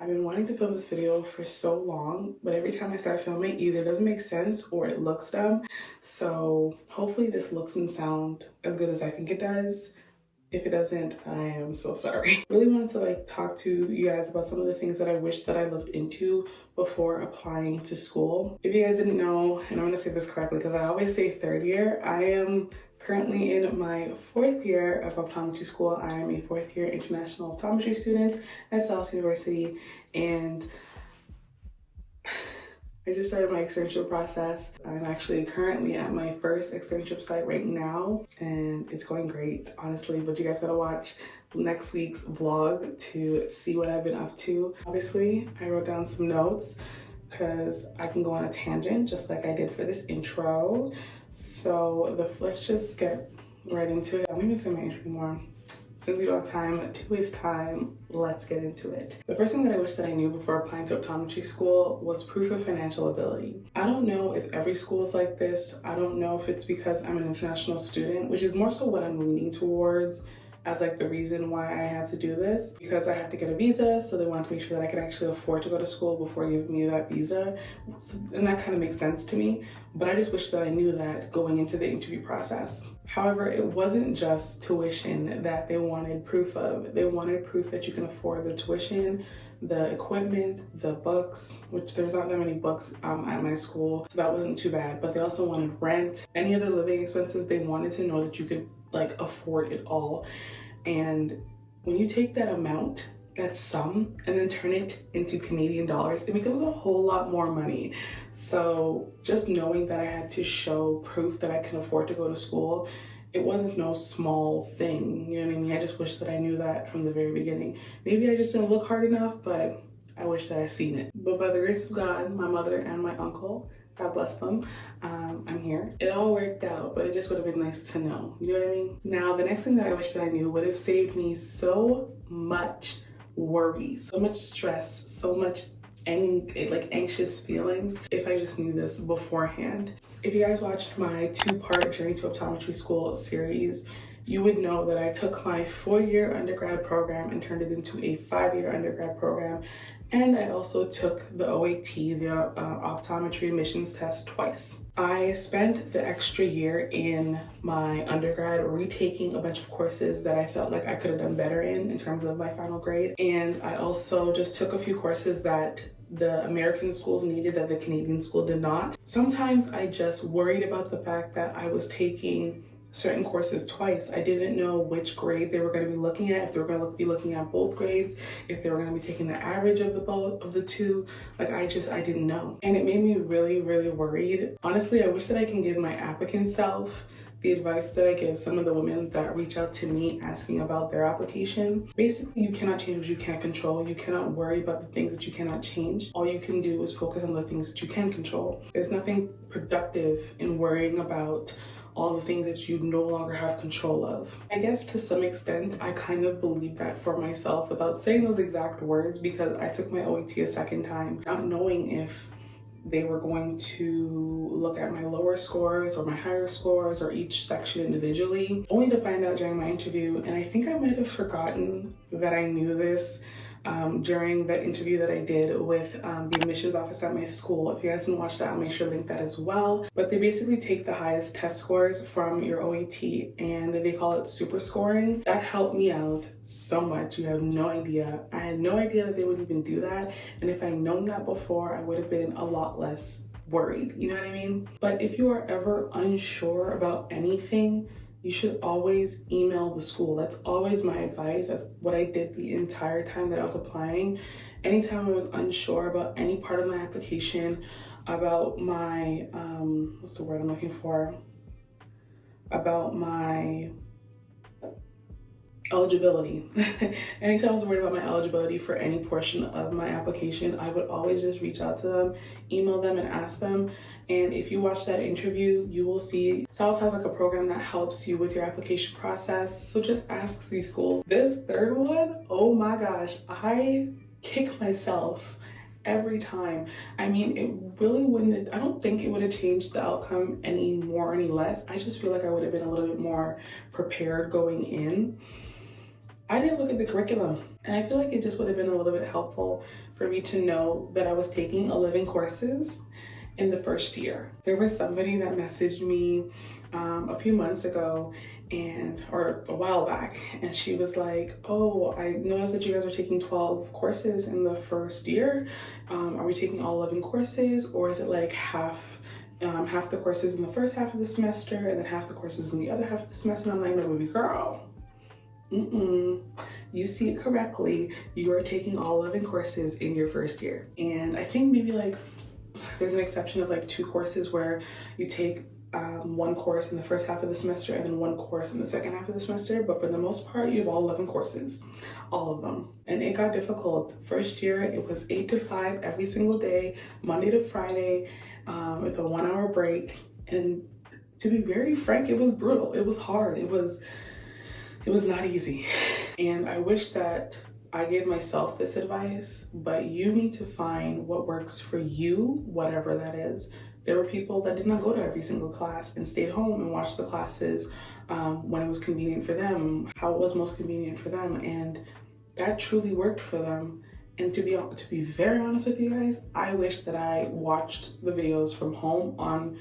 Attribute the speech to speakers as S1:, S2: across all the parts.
S1: I've been wanting to film this video for so long, but every time I start filming, either it doesn't make sense or it looks dumb. So hopefully this looks and sound as good as I think it does. If it doesn't, I am so sorry. Really wanted to talk to you guys about some of the things that I wish that I looked into before applying to school. If you guys didn't know, and I'm gonna say this correctly because I always say third year, I am currently in my fourth year of optometry school. I am a fourth year international optometry student at South University, and I just started my externship process. I'm actually currently at my first externship site right now, and it's going great, honestly, but you guys gotta watch next week's vlog to see what I've been up to. Obviously, I wrote down some notes because I can go on a tangent just like I did for this intro. So let's just get right into it. I'm gonna say my intro anymore. Since we don't have time to waste time, let's get into it. The first thing that I wish that I knew before applying to optometry school was proof of financial ability. I don't know if every school is like this. I don't know if it's because I'm an international student, which is more so what I'm leaning towards as the reason why I had to do this, because I had to get a visa, so they wanted to make sure that I could actually afford to go to school before giving me that visa, and that kind of makes sense to me, but I just wish that I knew that going into the interview process. However, it wasn't just tuition that they wanted proof of. They wanted proof that you can afford the tuition, the equipment, the books, which there's not that many books at my school, so that wasn't too bad, but they also wanted rent, any other living expenses. They wanted to know that you could afford it all. And when you take that amount, that sum, and then turn it into Canadian dollars, it becomes a whole lot more money. So just knowing that I had to show proof that I can afford to go to school, it wasn't no small thing, you know what I mean? I just wish that I knew that from the very beginning. Maybe I just didn't look hard enough, but I wish that I seen it. But by the grace of God, my mother and my uncle, God bless them, I'm here. It all worked out, but it just would have been nice to know, you know what I mean? Now, the next thing that I wish that I knew would have saved me so much worry, so much stress, so much anxious feelings if I just knew this beforehand. If you guys watched my 2-part Journey to Optometry School series, you would know that I took my 4-year undergrad program and turned it into a 5-year undergrad program. And I also took the OAT, the optometry admissions test, twice. I spent the extra year in my undergrad retaking a bunch of courses that I felt like I could have done better in terms of my final grade. And I also just took a few courses that the American schools needed that the Canadian school did not. Sometimes I just worried about the fact that I was taking certain courses twice. I didn't know which grade they were going to be looking at, if they were going to be looking at both grades, if they were going to be taking the average of the two. I didn't know. And it made me really, really worried. Honestly, I wish that I can give my applicant self the advice that I give some of the women that reach out to me asking about their application. Basically, you cannot change what you can't control. You cannot worry about the things that you cannot change. All you can do is focus on the things that you can control. There's nothing productive in worrying about all the things that you no longer have control of. I guess to some extent, I kind of believe that for myself without saying those exact words, because I took my OET a second time, not knowing if they were going to look at my lower scores or my higher scores or each section individually, only to find out during my interview. And I think I might have forgotten that I knew this during the interview that I did with the admissions office at my school. If you guys didn't watch that, I'll make sure to link that as well. But they basically take the highest test scores from your OAT and they call it super scoring. That helped me out so much. You have no idea. I had no idea that they would even do that. And if I'd known that before, I would have been a lot less worried. You know what I mean? But if you are ever unsure about anything, you should always email the school. That's always my advice. That's what I did the entire time that I was applying. Anytime I was unsure about any part of my application, about my, what's the word I'm looking for? About my eligibility. Anytime I was worried about my eligibility for any portion of my application, I would always just reach out to them, email them, and ask them. And if you watch that interview, you will see SALS has a program that helps you with your application process. So just ask these schools. This third one, oh my gosh, I kick myself every time. I mean, it really wouldn't, I don't think it would have changed the outcome any more, any less. I just feel like I would have been a little bit more prepared going in. I didn't look at the curriculum. And I feel like it just would have been a little bit helpful for me to know that I was taking 11 courses in the first year. There was somebody that messaged me a few months ago or a while back, and she was like, oh, I noticed that you guys are taking 12 courses in the first year. Are we taking all 11 courses, or is it like half the courses in the first half of the semester and then half the courses in the other half of the semester? And I'm like, no, baby girl, you see it correctly. You are taking all 11 courses in your first year. And I think maybe like there's an exception of like 2 courses where you take one course in the first half of the semester and then one course in the second half of the semester. But for the most part, you have all 11 courses, all of them. And it got difficult. First year, it was 8 to 5 every single day, Monday to Friday, with a 1-hour break. And to be very frank, it was brutal. It was hard. It was not easy. And I wish that I gave myself this advice, but you need to find what works for you, whatever that is. There were people that did not go to every single class and stayed home and watched the classes when it was convenient for them, how it was most convenient for them, and that truly worked for them. And to be very honest with you guys, I wish that I watched the videos from home on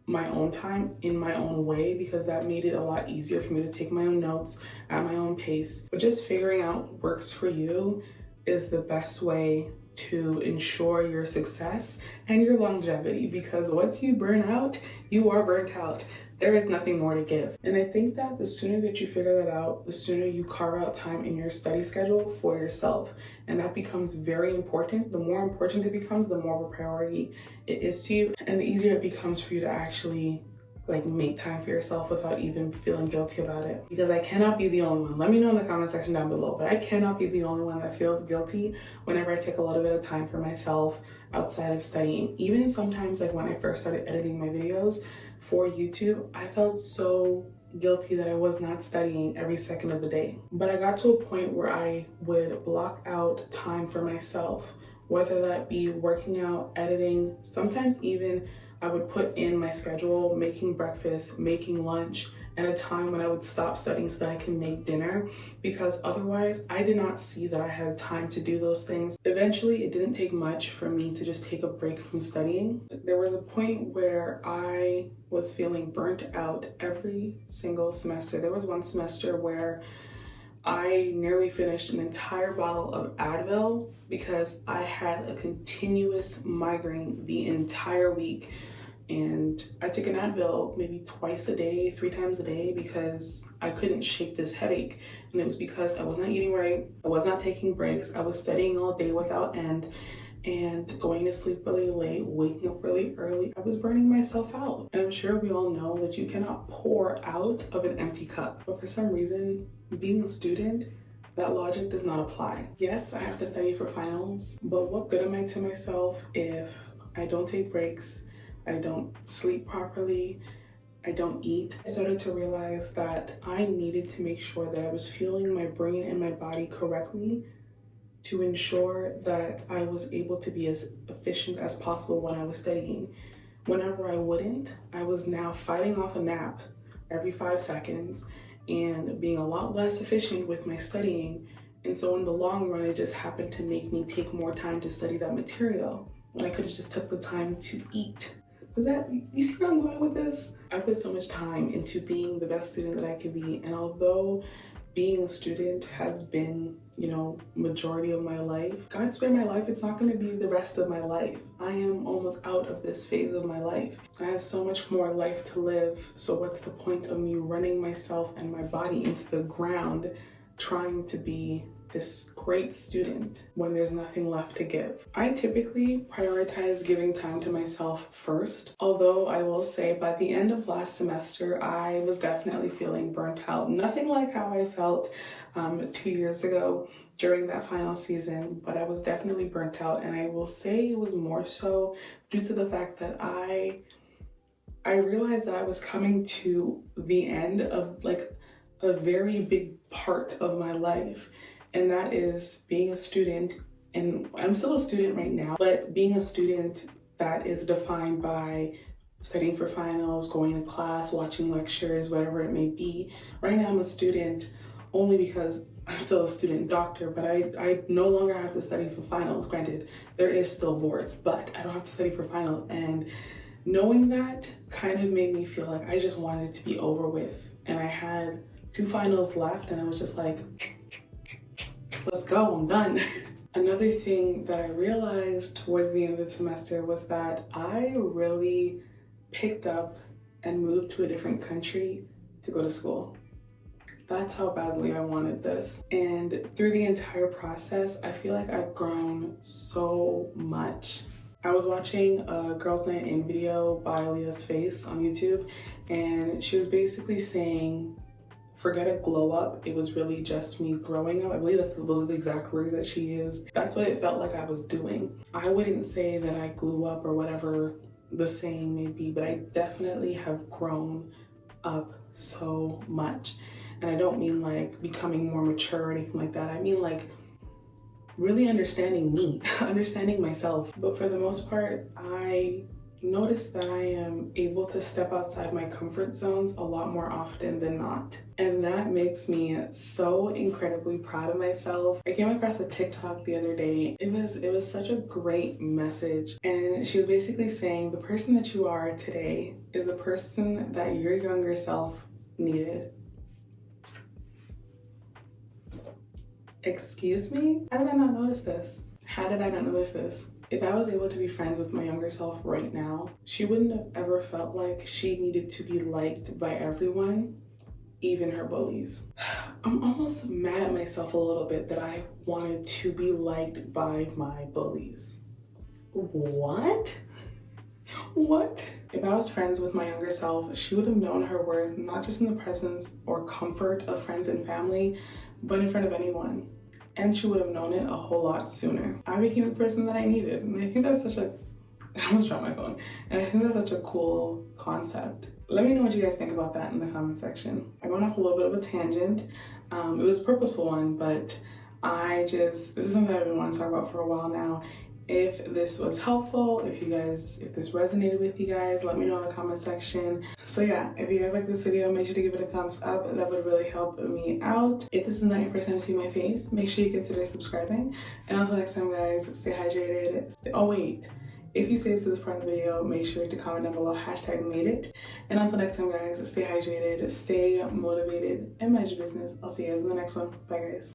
S1: my own time, in my own way, because that made it a lot easier for me to take my own notes at my own pace. But just figuring out what works for you is the best way to ensure your success and your longevity, because once you burn out, you are burnt out. There is nothing more to give. And I think that the sooner that you figure that out, the sooner you carve out time in your study schedule for yourself. And that becomes very important. The more important it becomes, the more of a priority it is to you, and the easier it becomes for you to actually like make time for yourself without even feeling guilty about it. Because I cannot be the only one. Let me know in the comment section down below, but I cannot be the only one that feels guilty whenever I take a little bit of time for myself outside of studying. Even sometimes, like when I first started editing my videos for YouTube, I felt so guilty that I was not studying every second of the day. But I got to a point where I would block out time for myself, whether that be working out, editing, sometimes even I would put in my schedule making breakfast, making lunch, and a time when I would stop studying so that I can make dinner, because otherwise I did not see that I had time to do those things. Eventually, it didn't take much for me to just take a break from studying. There was a point where I was feeling burnt out every single semester. There was one semester where I nearly finished an entire bottle of Advil because I had a continuous migraine the entire week. And I took an Advil maybe twice a day, 3 times a day, because I couldn't shake this headache. And it was because I was not eating right, I was not taking breaks, I was studying all day without end, and going to sleep really late, waking up really early. I was burning myself out. And I'm sure we all know that you cannot pour out of an empty cup. But for some reason, being a student, that logic does not apply. Yes, I have to study for finals, but what good am I to myself if I don't take breaks, I don't sleep properly, I don't eat? I started to realize that I needed to make sure that I was fueling my brain and my body correctly to ensure that I was able to be as efficient as possible when I was studying. Whenever I wouldn't, I was now fighting off a nap every 5 seconds and being a lot less efficient with my studying. And so in the long run, it just happened to make me take more time to study that material when I could have just took the time to eat. You see where I'm going with this? I put so much time into being the best student that I could be. And although being a student has been, majority of my life, God spare my life, it's not going to be the rest of my life. I am almost out of this phase of my life. I have so much more life to live. So what's the point of me running myself and my body into the ground trying to be this great student when there's nothing left to give? I typically prioritize giving time to myself first, although I will say by the end of last semester, I was definitely feeling burnt out. Nothing like how I felt 2 years ago during that final season, but I was definitely burnt out. And I will say it was more so due to the fact that I realized that I was coming to the end of like a very big part of my life. And that is being a student, and I'm still a student right now, but being a student that is defined by studying for finals, going to class, watching lectures, whatever it may be. Right now I'm a student only because I'm still a student doctor, but I no longer have to study for finals. Granted, there is still boards, but I don't have to study for finals. And knowing that kind of made me feel like I just wanted it to be over with. And I had 2 finals left and I was just like, let's go, I'm done. Another thing that I realized towards the end of the semester was that I really picked up and moved to a different country to go to school. That's how badly I wanted this. And through the entire process, I feel like I've grown so much. I was watching a Girls Night In video by Leah's Face on YouTube, and she was basically saying, forget a glow up, it was really just me growing up. I believe those are the exact words that she used. That's what it felt like I was doing. I wouldn't say that I grew up or whatever the saying may be, but I definitely have grown up so much. And I don't mean like becoming more mature or anything like that. I mean like really understanding me, understanding myself. But for the most part, I noticed that I am able to step outside my comfort zones a lot more often than not. And that makes me so incredibly proud of myself. I came across a TikTok the other day. It was such a great message. And she was basically saying the person that you are today is the person that your younger self needed. Excuse me? How did I not notice this? How did I not notice this? If I was able to be friends with my younger self right now, she wouldn't have ever felt like she needed to be liked by everyone, even her bullies. I'm almost mad at myself a little bit that I wanted to be liked by my bullies. What? What? If I was friends with my younger self, she would have known her worth, not just in the presence or comfort of friends and family, but in front of anyone. And she would have known it a whole lot sooner. I became the person that I needed. And I think that's such a, I almost dropped my phone. And I think that's such a cool concept. Let me know what you guys think about that in the comment section. I went off a little bit of a tangent. It was a purposeful one, but this is something I've been wanting to talk about for a while now. If this was helpful, if this resonated with you guys, let me know in the comment section. So yeah, if you guys like this video, make sure to give it a thumbs up. That would really help me out. If this is not your first time seeing my face, make sure you consider subscribing. And until next time, guys, stay hydrated. Oh wait, if you stayed to this part of the video, make sure to comment down below, #MadeIt. And until next time, guys, stay hydrated, stay motivated, and mind your business. I'll see you guys in the next one. Bye, guys.